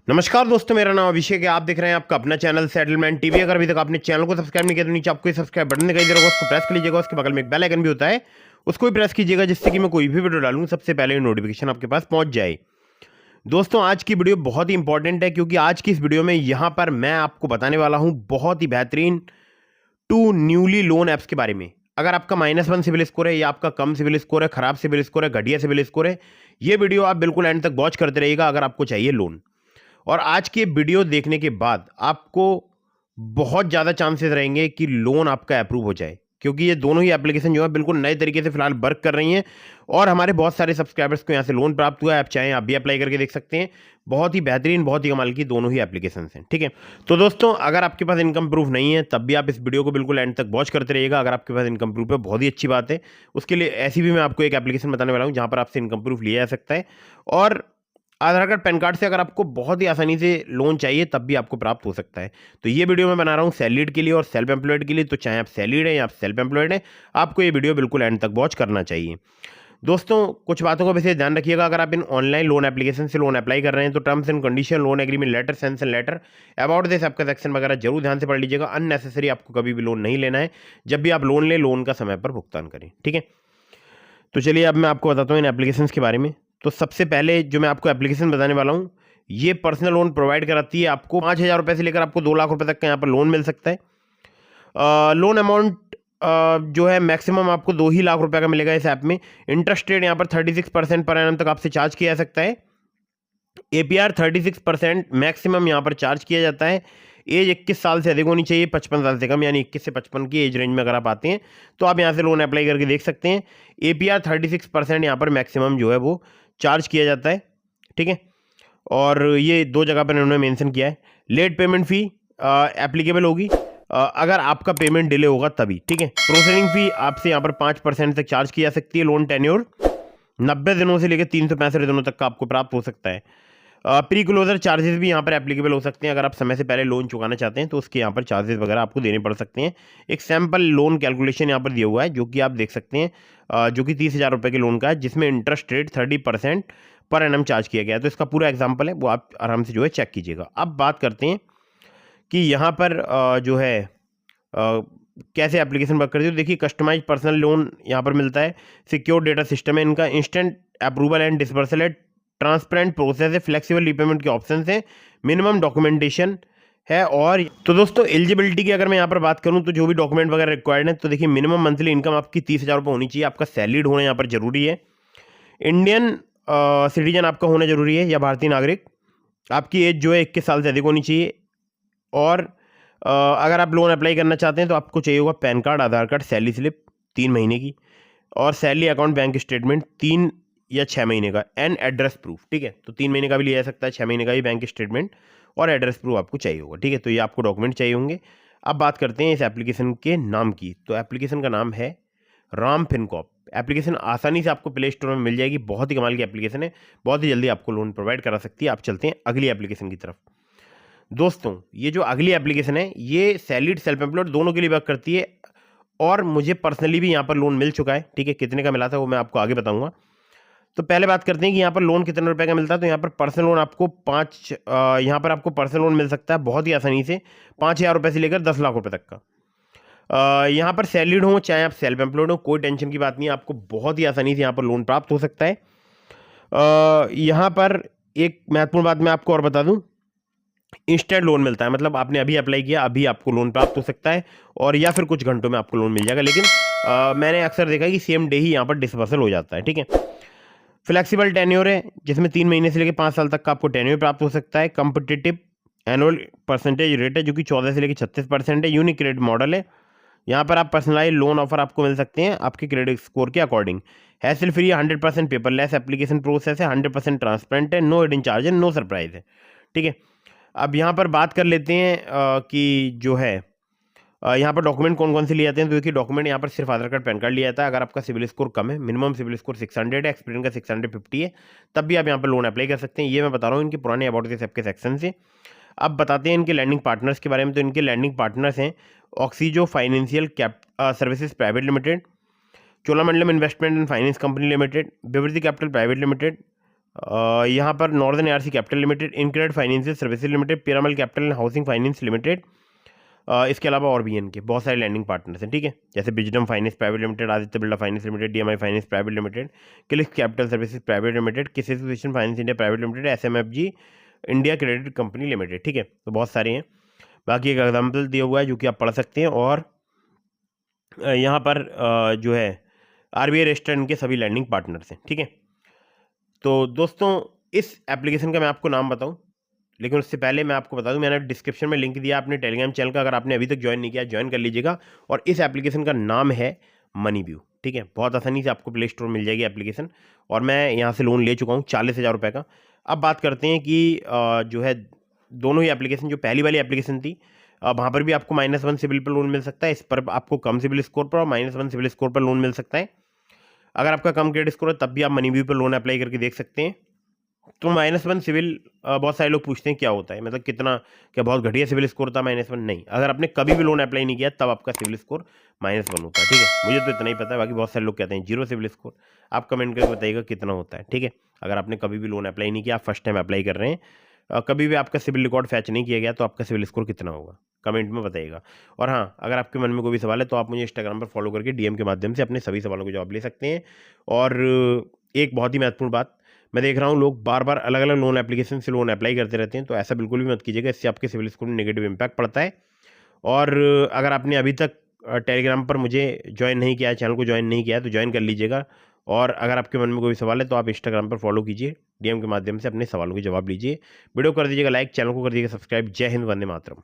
नमस्कार दोस्तों, मेरा नाम अभिषेक है। आप देख रहे हैं आपका अपना चैनल सेटलमेंट टीवी। अगर अभी तक आपने चैनल को सब्सक्राइब नहीं किया तो नीचे आपको सब्सक्राइब बटन दिखाई दे रहा होगा, उसको प्रेस कर लीजिएगा। उसके बगल में एक बेल आइकन भी होता है, उसको भी प्रेस कीजिएगा, जिससे कि मैं कोई भी वीडियो डालूं सबसे पहले नोटिफिकेशन आपके पास पहुंच जाए। दोस्तों, आज की वीडियो बहुत ही इंपॉर्टेंट है, क्योंकि आज की इस वीडियो में यहाँ पर मैं आपको बताने वाला हूँ बहुत ही बेहतरीन टू न्यूली लोन ऐप्स के बारे में। अगर आपका -1 सिविल स्कोर है या आपका कम सिविल स्कोर है, खराब सिविल स्कोर है, घटिया सिविल स्कोर है, ये वीडियो आप बिल्कुल एंड तक वॉच करते रहिएगा अगर आपको चाहिए लोन। और आज की वीडियो देखने के बाद आपको बहुत ज़्यादा चांसेस रहेंगे कि लोन आपका अप्रूव हो जाए, क्योंकि ये दोनों ही एप्लीकेशन जो है बिल्कुल नए तरीके से फिलहाल वर्क कर रही हैं और हमारे बहुत सारे सब्सक्राइबर्स को यहाँ से लोन प्राप्त हुआ है। आप चाहें आप भी अप्लाई करके देख सकते हैं। बहुत ही बेहतरीन, बहुत ही कमाल की दोनों ही एप्लीकेशन हैं। ठीक है, तो दोस्तों, अगर आपके पास इनकम प्रूफ नहीं है तब भी आप इस वीडियो को बिल्कुल एंड तक वॉच करते रहिएगा। अगर आपके पास इनकम प्रूफ है, बहुत ही अच्छी बात है। उसके लिए ऐसी भी मैं आपको एक एप्लीकेशन बताने वाला हूँ जहाँ पर आपसे इनकम प्रूफ लिया जा सकता है। और आधार कार्ड, पैन कार्ड से अगर आपको बहुत ही आसानी से लोन चाहिए तब भी आपको प्राप्त हो सकता है। तो ये वीडियो मैं बना रहा हूँ सैलरीड के लिए और सेल्फ एम्प्लॉयड के लिए। तो चाहे आप सैलरीड हैं या आप सेल्फ एम्प्लॉयड हैं, आपको ये वीडियो बिल्कुल एंड तक वॉच करना चाहिए। दोस्तों, कुछ बातों का विशेष ध्यान रखिएगा। अगर आप इन ऑनलाइन लोन एप्लीकेशन से लोन अप्लाई कर रहे हैं तो terms and condition, loan agreement letter, sanction letter, about this आपका सेक्शन वगैरह जरूर ध्यान से पढ़ लीजिएगा। अननेसेसरी आपको कभी भी लोन नहीं लेना है। जब भी आप लोन लें, लोन का समय पर भुगतान करें। ठीक है, तो चलिए अब मैं आपको बताता हूँ इन एप्लीकेशंस के बारे में। तो सबसे पहले जो मैं आपको एप्लीकेशन बताने वाला हूँ, ये पर्सनल लोन प्रोवाइड कराती है। आपको 5,000 रुपये से लेकर आपको 2 लाख रुपए तक का यहाँ पर लोन मिल सकता है। लोन अमाउंट जो है मैक्सिमम आपको 2 ही लाख रुपए का मिलेगा इस ऐप में। इंटरेस्ट रेट यहाँ पर 36% पर एनम तक आपसे चार्ज किया जा सकता है। APR 36% मैक्सिमम यहाँ पर चार्ज किया जाता है। एज 21 साल से अधिक होनी चाहिए, 55 साल से कम, यानी 21 से 55 की एज रेंज में अगर आप आते हैं तो आप यहाँ से लोन अप्लाई करके देख सकते हैं। APR 36% यहाँ पर मैक्सिमम जो है वो चार्ज किया जाता है। ठीक है, और ये 2 जगह पर इन्होंने मेंशन किया है। लेट पेमेंट फ़ी एप्लीकेबल होगी अगर आपका पेमेंट डिले होगा तभी। ठीक है, प्रोसेसिंग फ़ी आपसे यहाँ पर 5% तक चार्ज की जा सकती है। लोन टेन्योर 90 दिनों से लेकर 365 दिनों तक का आपको प्राप्त हो सकता है। प्री क्लोजर चार्जेस भी यहाँ पर एप्लीकेबल हो सकते हैं। अगर आप समय से पहले लोन चुकाना चाहते हैं तो उसके यहाँ पर चार्जेस वगैरह आपको देने पड़ सकते हैं। एक सैम्पल लोन कैलकुलेशन यहाँ पर दिया हुआ है जो कि आप देख सकते हैं, जो कि 30,000 रुपये के लोन का है, जिसमें interest rate 30% per annum charge किया गया है। तो इसका पूरा एग्जाम्पल है, वो आप आराम से जो है चेक कीजिएगा। अब बात करते हैं कि यहाँ पर जो है कैसे एप्लीकेशन वर्क करती है। तो देखिए, कस्टमाइज पर्सनल लोन यहाँ पर मिलता है। सिक्योर डेटा सिस्टम है इनका, इंस्टेंट अप्रूवल एंड डिसबर्सल है, ट्रांसपेरेंट प्रोसेस है, फ्लेक्सिबल रीपेमेंट के ऑप्शन हैं, मिनिमम डॉक्यूमेंटेशन है। और तो दोस्तों, एलिजिबिलिटी की अगर मैं यहाँ पर बात करूँ तो जो भी डॉक्यूमेंट वगैरह रिक्वायर्ड है, तो देखिए, मिनिमम मंथली इनकम आपकी 30,000 रुपये होनी चाहिए। आपका सैलरीड होना यहाँ पर जरूरी है। इंडियन सिटीजन आपका होना जरूरी है या भारतीय नागरिक। आपकी एज जो है 21 साल से अधिक होनी चाहिए। और अगर आप लोन अप्लाई करना चाहते हैं तो आपको चाहिए होगा पैन कार्ड, आधार कार्ड, सैलरी स्लिप 3 महीने की, और सैलरी अकाउंट बैंक स्टेटमेंट 3 या 6 महीने का, एंड एड्रेस प्रूफ। ठीक है, तो 3 महीने का भी लिया जा सकता है, 6 महीने का भी बैंक स्टेटमेंट और एड्रेस प्रूफ आपको चाहिए होगा। ठीक है, तो ये आपको डॉक्यूमेंट चाहिए होंगे। अब बात करते हैं इस एप्लीकेशन के नाम की। तो एप्लीकेशन का नाम है राम फिनकॉप। एप्लीकेशन आसानी से आपको प्ले स्टोर में मिल जाएगी। बहुत ही कमाल की एप्लीकेशन है, बहुत ही जल्दी आपको लोन प्रोवाइड करा सकती है। आप चलते हैं अगली एप्लीकेशन की तरफ। दोस्तों, ये जो अगली एप्लीकेशन है, ये सैलरीड, सेल्फ एम्प्लॉयड दोनों के लिए वर्क करती है। और मुझे पर्सनली भी यहाँ पर लोन मिल चुका है। ठीक है, कितने का मिला था वो मैं आपको आगे बताऊंगा। तो पहले बात करते हैं कि यहाँ पर लोन कितने रुपए का मिलता है। तो यहाँ पर पर्सनल लोन आपको यहाँ पर आपको पर्सनल लोन मिल सकता है बहुत ही आसानी से, 5,000 रुपये से लेकर 10 लाख रुपए तक का। यहाँ पर सैलरीड हो चाहे आप सेल्फ एम्प्लॉयड हो, कोई टेंशन की बात नहीं है, आपको बहुत ही आसानी से यहाँ पर लोन प्राप्त हो सकता है। यहाँ पर एक महत्वपूर्ण बात मैं आपको और बता दूँ, इंस्टेंट लोन मिलता है। मतलब आपने अभी अप्लाई किया, अभी आपको लोन प्राप्त हो सकता है, और या फिर कुछ घंटों में आपको लोन मिल जाएगा। लेकिन मैंने अक्सर देखा है कि सेम डे ही यहाँ पर डिसबर्सल हो जाता है। ठीक है, फ्लेक्सिबल टेन्योर है, जिसमें 3 महीने से लेकर 5 साल तक का आपको टेन्योर प्राप्त हो सकता है। कंपिटिटिव एनुअल परसेंटेज रेट है जो कि 14 से लेकर 36% है। यूनिक क्रेडिट मॉडल है, यहाँ पर आप पर्सनलाइज लोन ऑफर आपको मिल सकते हैं आपके क्रेडिट स्कोर के according. Hassle free, 100% paperless application process है, 100% ट्रांसपेरेंट है, नो हिडन चार्ज है, नो सरप्राइज है। ठीक है, अब यहाँ पर बात कर लेते हैं कि जो है यहाँ पर डॉक्यूमेंट कौन कौन से लिए जाते हैं। तो देखिए, डॉक्यूमेंट यहाँ पर सिर्फ आधार कार्ड, पैन कार्ड लिया जाता है। अगर आपका सिविल स्कोर कम है, मिनिमम सिविल स्कोर 600 है, एक्सपीरियंस का 650 है, तब भी आप यहाँ पर लोन अप्लाई कर सकते हैं। ये मैं बता रहा हूँ इनके पुराने अबाउट दिस सबके सेक्शन से। अब बताते हैं इनके लैंडिंग पार्टनर्स के बारे में। तो इनके लैंडिंग पार्टनर्स हैं Oxyzo financial services private limited, Cholamandalam investment and finance company limited, Vivriti capital private limited, यहाँ पर northern ARC capital limited, InCred financial services limited, Piramal capital and housing finance limited, इसके अलावा और भी इनके बहुत सारे लैंडिंग पार्टनर्स हैं, ठीक है, जैसे बिजडम finance private limited, Aditya Birla finance limited, DMI finance private limited, click capital services private limited, किसी association finance India private limited, SMFG India credit company limited, ठीक है। तो बहुत सारे हैं, बाकी एक एग्जाम्पल दिया हुआ है जो कि आप पढ़ सकते हैं। और यहाँ पर जो है आरबीआई रजिस्टर्ड के सभी लैंडिंग पार्टनर्स हैं, ठीक है। तो दोस्तों इस एप्लीकेशन का मैं आपको नाम बताऊं, लेकिन उससे पहले मैं आपको बता दूं, मैंने डिस्क्रिप्शन में लिंक दिया अपने टेलीग्राम चैनल का, अगर आपने अभी तक ज्वाइन नहीं किया ज्वाइन कर लीजिएगा। और इस एप्लीकेशन का नाम है मनीव्यू, ठीक है। बहुत आसानी से आपको प्ले स्टोर मिल जाएगी एप्लीकेशन, और मैं यहाँ से लोन ले चुका हूँ 40,000 रुपये का। अब बात करते हैं कि जो है दोनों ही एप्लीकेशन, जो पहली वाली एप्लीकेशन थी वहाँ पर भी आपको -1 सिविल पर लोन मिल सकता है, इस पर आपको कम सिविल स्कोर पर और -1 सिविल स्कोर पर लोन मिल सकता है। अगर आपका कम क्रेडिट स्कोर है तब भी आप मनीव्यू पर लोन अप्लाई करके देख सकते हैं। तो -1 सिविल, बहुत सारे लोग पूछते हैं क्या होता है, मतलब कितना, क्या बहुत घटिया सिविल स्कोर था -1? नहीं, अगर आपने कभी भी लोन अप्लाई नहीं किया तब आपका सिविल स्कोर -1 होता है, ठीक है। मुझे तो इतना ही पता है, बाकी बहुत सारे लोग कहते हैं 0 सिविल स्कोर। आप कमेंट करके बताइएगा कितना होता है, ठीक है। अगर आपने कभी भी लोन अप्लाई नहीं किया, आप फर्स्ट टाइम अप्लाई कर रहे हैं, कभी भी आपका सिविल रिकॉर्ड फैच नहीं किया गया, तो आपका सिविल स्कोर कितना होगा कमेंट में बताइएगा। और हाँ, अगर आपके मन में कोई भी सवाल है तो आप मुझे इंस्टाग्राम पर फॉलो करके डीएम के माध्यम से अपने सभी सवालों के जवाब ले सकते हैं। और एक बहुत ही महत्वपूर्ण बात, मैं देख रहा हूँ लोग बार बार अलग अलग लोन एप्लीकेशन से लोन अप्लाई करते रहते हैं, तो ऐसा बिल्कुल भी मत कीजिएगा, इससे आपके सिविल स्कोर में नेगेटिव इम्पैक्ट पड़ता है। और अगर आपने अभी तक टेलीग्राम पर मुझे ज्वाइन नहीं किया है, चैनल को ज्वाइन नहीं किया है, तो ज्वाइन कर लीजिएगा। और अगर आपके मन में कोई सवाल है तो आप इंस्टाग्राम पर फॉलो कीजिए, डीएम के माध्यम से अपने सवालों के जवाब लीजिए। वीडियो कर दीजिएगा लाइक, चैनल को कर दीजिएगा सब्सक्राइब। जय हिंद, वंदे मातरम।